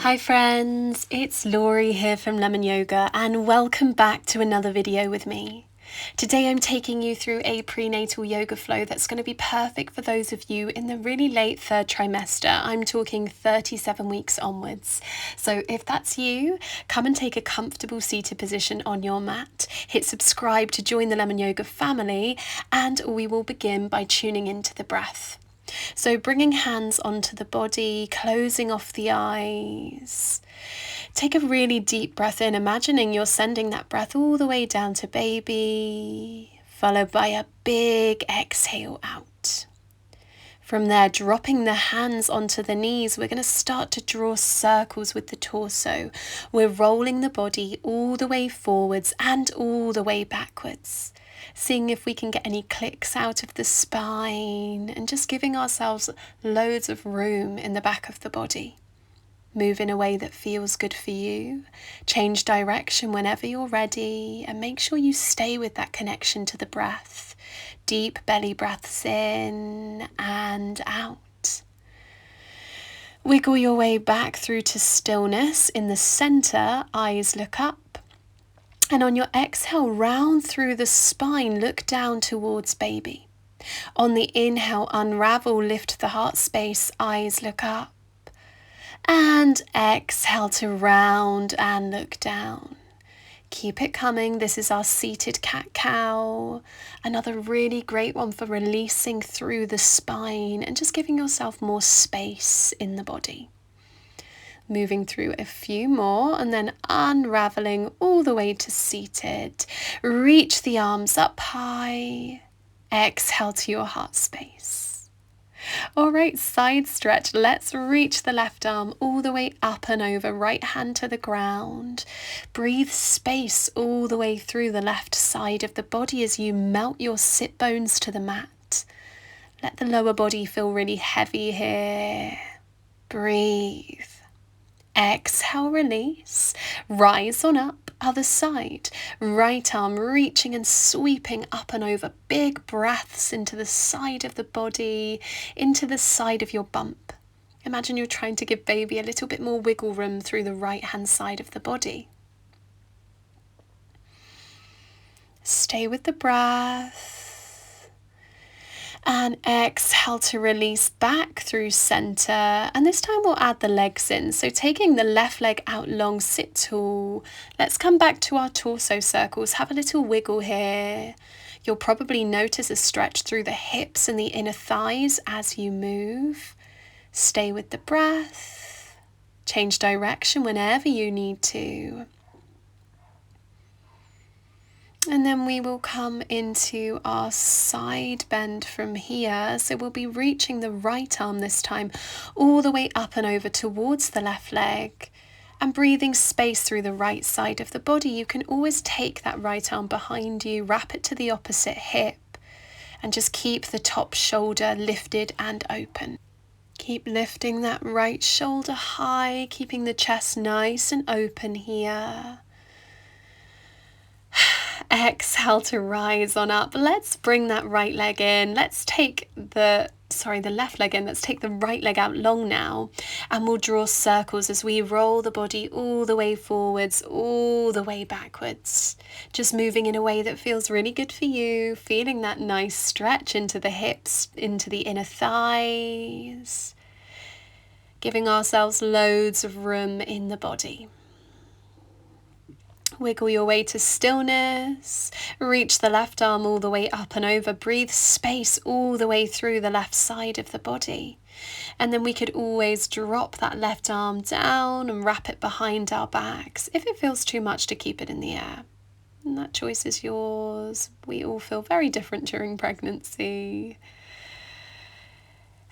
Hi friends, it's Laurie here from Lemon Yoga and welcome back to another video with me. Today I'm taking you through a prenatal yoga flow that's going to be perfect for those of you in the really late third trimester. I'm talking 37 weeks onwards. So if that's you, come and take a comfortable seated position on your mat, hit subscribe to join the Lemon Yoga family, and we will begin by tuning into the breath. So bringing hands onto the body, closing off the eyes. Take a really deep breath in, imagining you're sending that breath all the way down to baby, followed by a big exhale out. From there, dropping the hands onto the knees, we're going to start to draw circles with the torso. We're rolling the body all the way forwards and all the way backwards. Seeing if we can get any clicks out of the spine and just giving ourselves loads of room in the back of the body. Move in a way that feels good for you. Change direction whenever you're ready and make sure you stay with that connection to the breath. Deep belly breaths in and out. Wiggle your way back through to stillness. In the center, eyes look up. And on your exhale, round through the spine, look down towards baby. On the inhale, unravel, lift the heart space, eyes look up. And exhale to round and look down. Keep it coming. This is our seated cat-cow. Another really great one for releasing through the spine and just giving yourself more space in the body. Moving through a few more and then unraveling all the way to seated. Reach the arms up high. Exhale to your heart space. All right, side stretch. Let's reach the left arm all the way up and over, right hand to the ground. Breathe space all the way through the left side of the body as you melt your sit bones to the mat. Let the lower body feel really heavy here. Breathe. Exhale, release, rise on up, other side, right arm reaching and sweeping up and over, big breaths into the side of the body, into the side of your bump. Imagine you're trying to give baby a little bit more wiggle room through the right hand side of the body. Stay with the breath. And exhale to release back through center. And this time we'll add the legs in. So taking the left leg out long, sit tall. Let's come back to our torso circles. Have a little wiggle here. You'll probably notice a stretch through the hips and the inner thighs as you move. Stay with the breath. Change direction whenever you need to. And then we will come into our side bend from here. So we'll be reaching the right arm this time all the way up and over towards the left leg and breathing space through the right side of the body. You can always take that right arm behind you, wrap it to the opposite hip and just keep the top shoulder lifted and open. Keep lifting that right shoulder high, keeping the chest nice and open here. Exhale to rise on up. Let's bring that right leg in. Let's take the left leg in. Let's take the right leg out long now. And we'll draw circles as we roll the body all the way forwards, all the way backwards. Just moving in a way that feels really good for you. Feeling that nice stretch into the hips, into the inner thighs. Giving ourselves loads of room in the body. Wiggle your way to stillness. Reach the left arm all the way up and over. Breathe space all the way through the left side of the body. And then we could always drop that left arm down and wrap it behind our backs if it feels too much to keep it in the air. And that choice is yours. We all feel very different during pregnancy.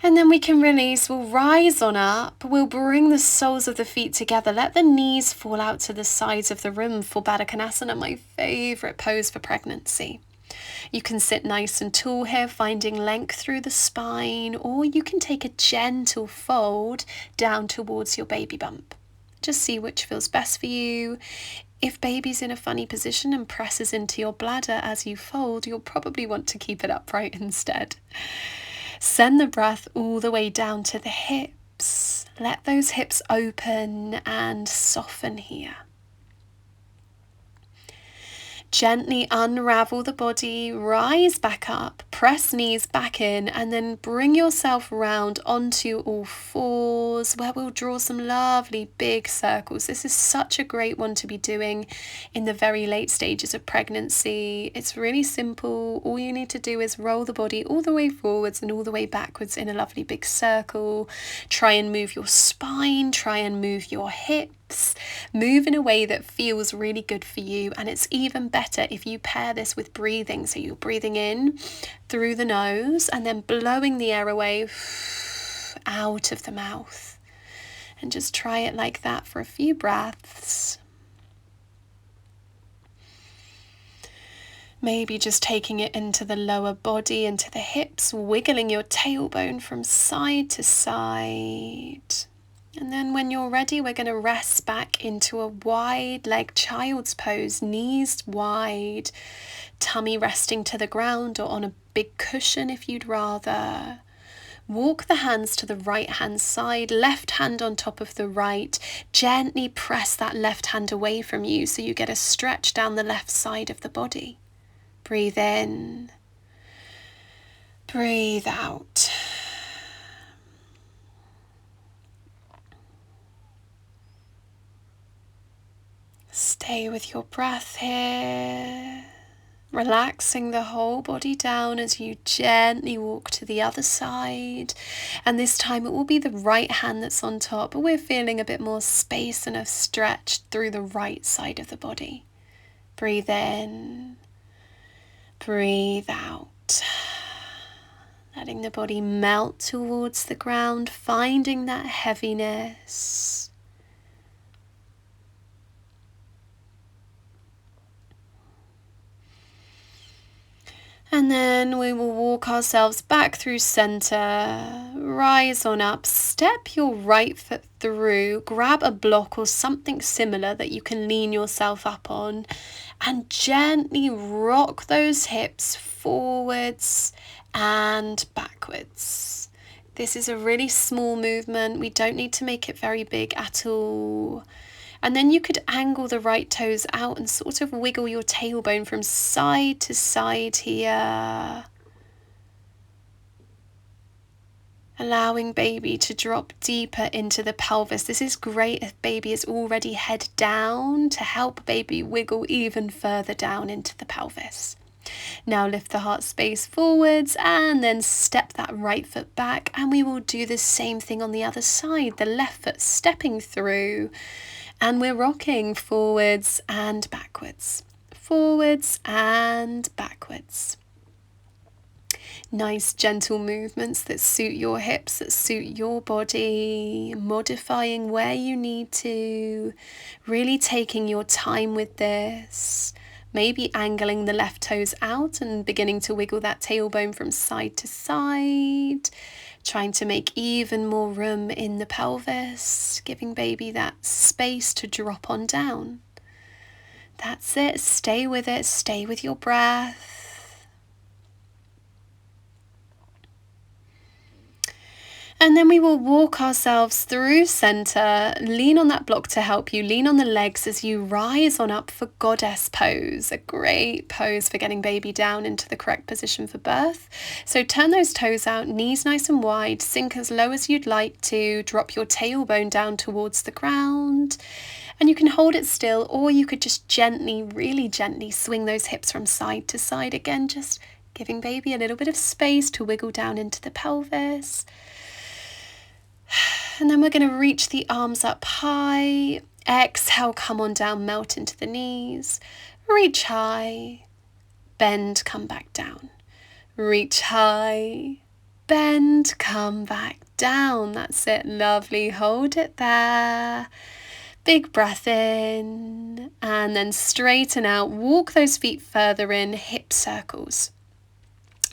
And then we can release, we'll rise on up, we'll bring the soles of the feet together, let the knees fall out to the sides of the room for Baddha Konasana, my favourite pose for pregnancy. You can sit nice and tall here, finding length through the spine, or you can take a gentle fold down towards your baby bump. Just see which feels best for you. If baby's in a funny position and presses into your bladder as you fold, you'll probably want to keep it upright instead. Send the breath all the way down to the hips. Let those hips open and soften here. Gently unravel the body, rise back up, press knees back in, and then bring yourself round onto all fours, where we'll draw some lovely big circles. This is such a great one to be doing in the very late stages of pregnancy. It's really simple. All you need to do is roll the body all the way forwards and all the way backwards in a lovely big circle. Try and move your spine, try and move your hips. Move in a way that feels really good for you, and it's even better if you pair this with breathing. So you're breathing in through the nose and then blowing the air away out of the mouth, and just try it like that for a few breaths. Maybe just taking it into the lower body, into the hips, wiggling your tailbone from side to side. And then when you're ready, we're going to rest back into a wide leg child's pose, knees wide, tummy resting to the ground or on a big cushion if you'd rather. Walk the hands to the right hand side, left hand on top of the right. Gently press that left hand away from you so you get a stretch down the left side of the body. Breathe in, breathe out. Stay with your breath here, relaxing the whole body down as you gently walk to the other side. And this time it will be the right hand that's on top, but we're feeling a bit more space and a stretch through the right side of the body. Breathe in, breathe out. Letting the body melt towards the ground, finding that heaviness. And then we will walk ourselves back through center, rise on up, step your right foot through, grab a block or something similar that you can lean yourself up on, and gently rock those hips forwards and backwards. This is a really small movement. We don't need to make it very big at all. And then you could angle the right toes out and sort of wiggle your tailbone from side to side here. Allowing baby to drop deeper into the pelvis. This is great if baby is already head down, to help baby wiggle even further down into the pelvis. Now lift the heart space forwards and then step that right foot back, and we will do the same thing on the other side. The left foot stepping through. And we're rocking forwards and backwards, forwards and backwards. Nice gentle movements that suit your hips, that suit your body, modifying where you need to, really taking your time with this. Maybe angling the left toes out and beginning to wiggle that tailbone from side to side. Trying to make even more room in the pelvis, giving baby that space to drop on down. That's it, stay with it, stay with your breath. And then we will walk ourselves through center, lean on that block to help you, lean on the legs as you rise on up for goddess pose, a great pose for getting baby down into the correct position for birth. So turn those toes out, knees nice and wide, sink as low as you'd like to, drop your tailbone down towards the ground. And you can hold it still, or you could just gently, really gently swing those hips from side to side. Again, just giving baby a little bit of space to wiggle down into the pelvis. And then we're going to reach the arms up high. Exhale, come on down, melt into the knees. Reach high, bend, come back down. Reach high, bend, come back down. That's it, lovely. Hold it there. Big breath in, and then straighten out. Walk those feet further in, hip circles.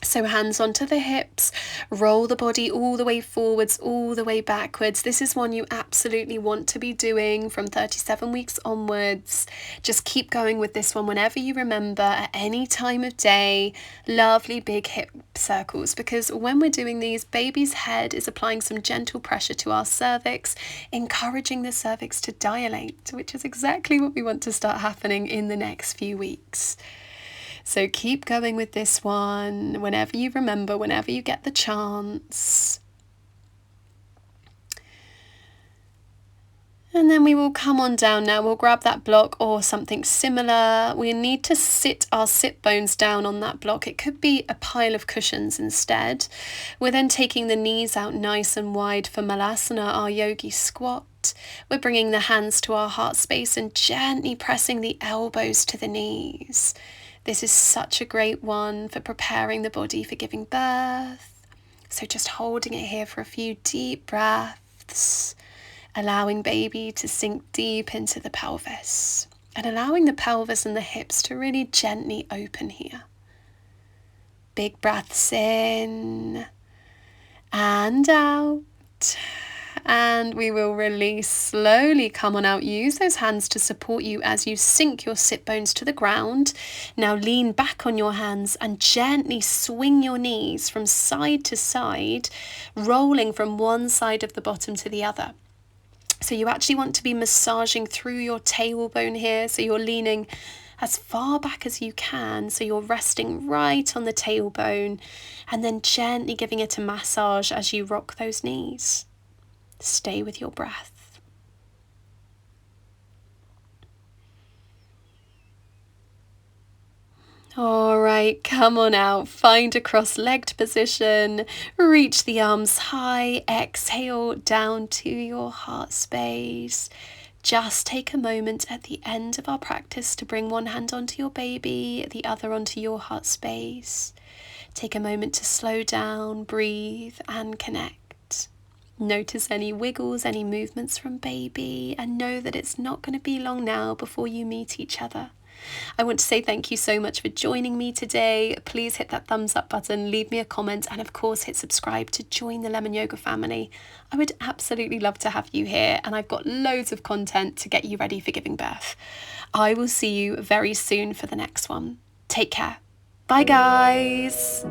So hands onto the hips, roll the body all the way forwards, all the way backwards. This is one you absolutely want to be doing from 37 weeks onwards. Just keep going with this one whenever you remember, at any time of day. Lovely big hip circles, because when we're doing these, baby's head is applying some gentle pressure to our cervix, encouraging the cervix to dilate, which is exactly what we want to start happening in the next few weeks. So keep going with this one whenever you remember, whenever you get the chance. And then we will come on down now. We'll grab that block or something similar. We need to sit our sit bones down on that block. It could be a pile of cushions instead. We're then taking the knees out nice and wide for Malasana, our yogi squat. We're bringing the hands to our heart space and gently pressing the elbows to the knees. This is such a great one for preparing the body for giving birth. So just holding it here for a few deep breaths, allowing baby to sink deep into the pelvis and allowing the pelvis and the hips to really gently open here. Big breaths in and out. And we will release slowly. Come on out. Use those hands to support you as you sink your sit bones to the ground. Now lean back on your hands and gently swing your knees from side to side, rolling from one side of the bottom to the other. So you actually want to be massaging through your tailbone here. So you're leaning as far back as you can. So you're resting right on the tailbone and then gently giving it a massage as you rock those knees. Stay with your breath. All right, come on out. Find a cross-legged position. Reach the arms high. Exhale down to your heart space. Just take a moment at the end of our practice to bring one hand onto your baby, the other onto your heart space. Take a moment to slow down, breathe, and connect. Notice any wiggles, any movements from baby, and know that it's not going to be long now before you meet each other. I want to say thank you so much for joining me today. Please hit that thumbs up button, leave me a comment, and of course hit subscribe to join the Lemon Yoga family. I would absolutely love to have you here, and I've got loads of content to get you ready for giving birth. I will see you very soon for the next one. Take care. Bye guys.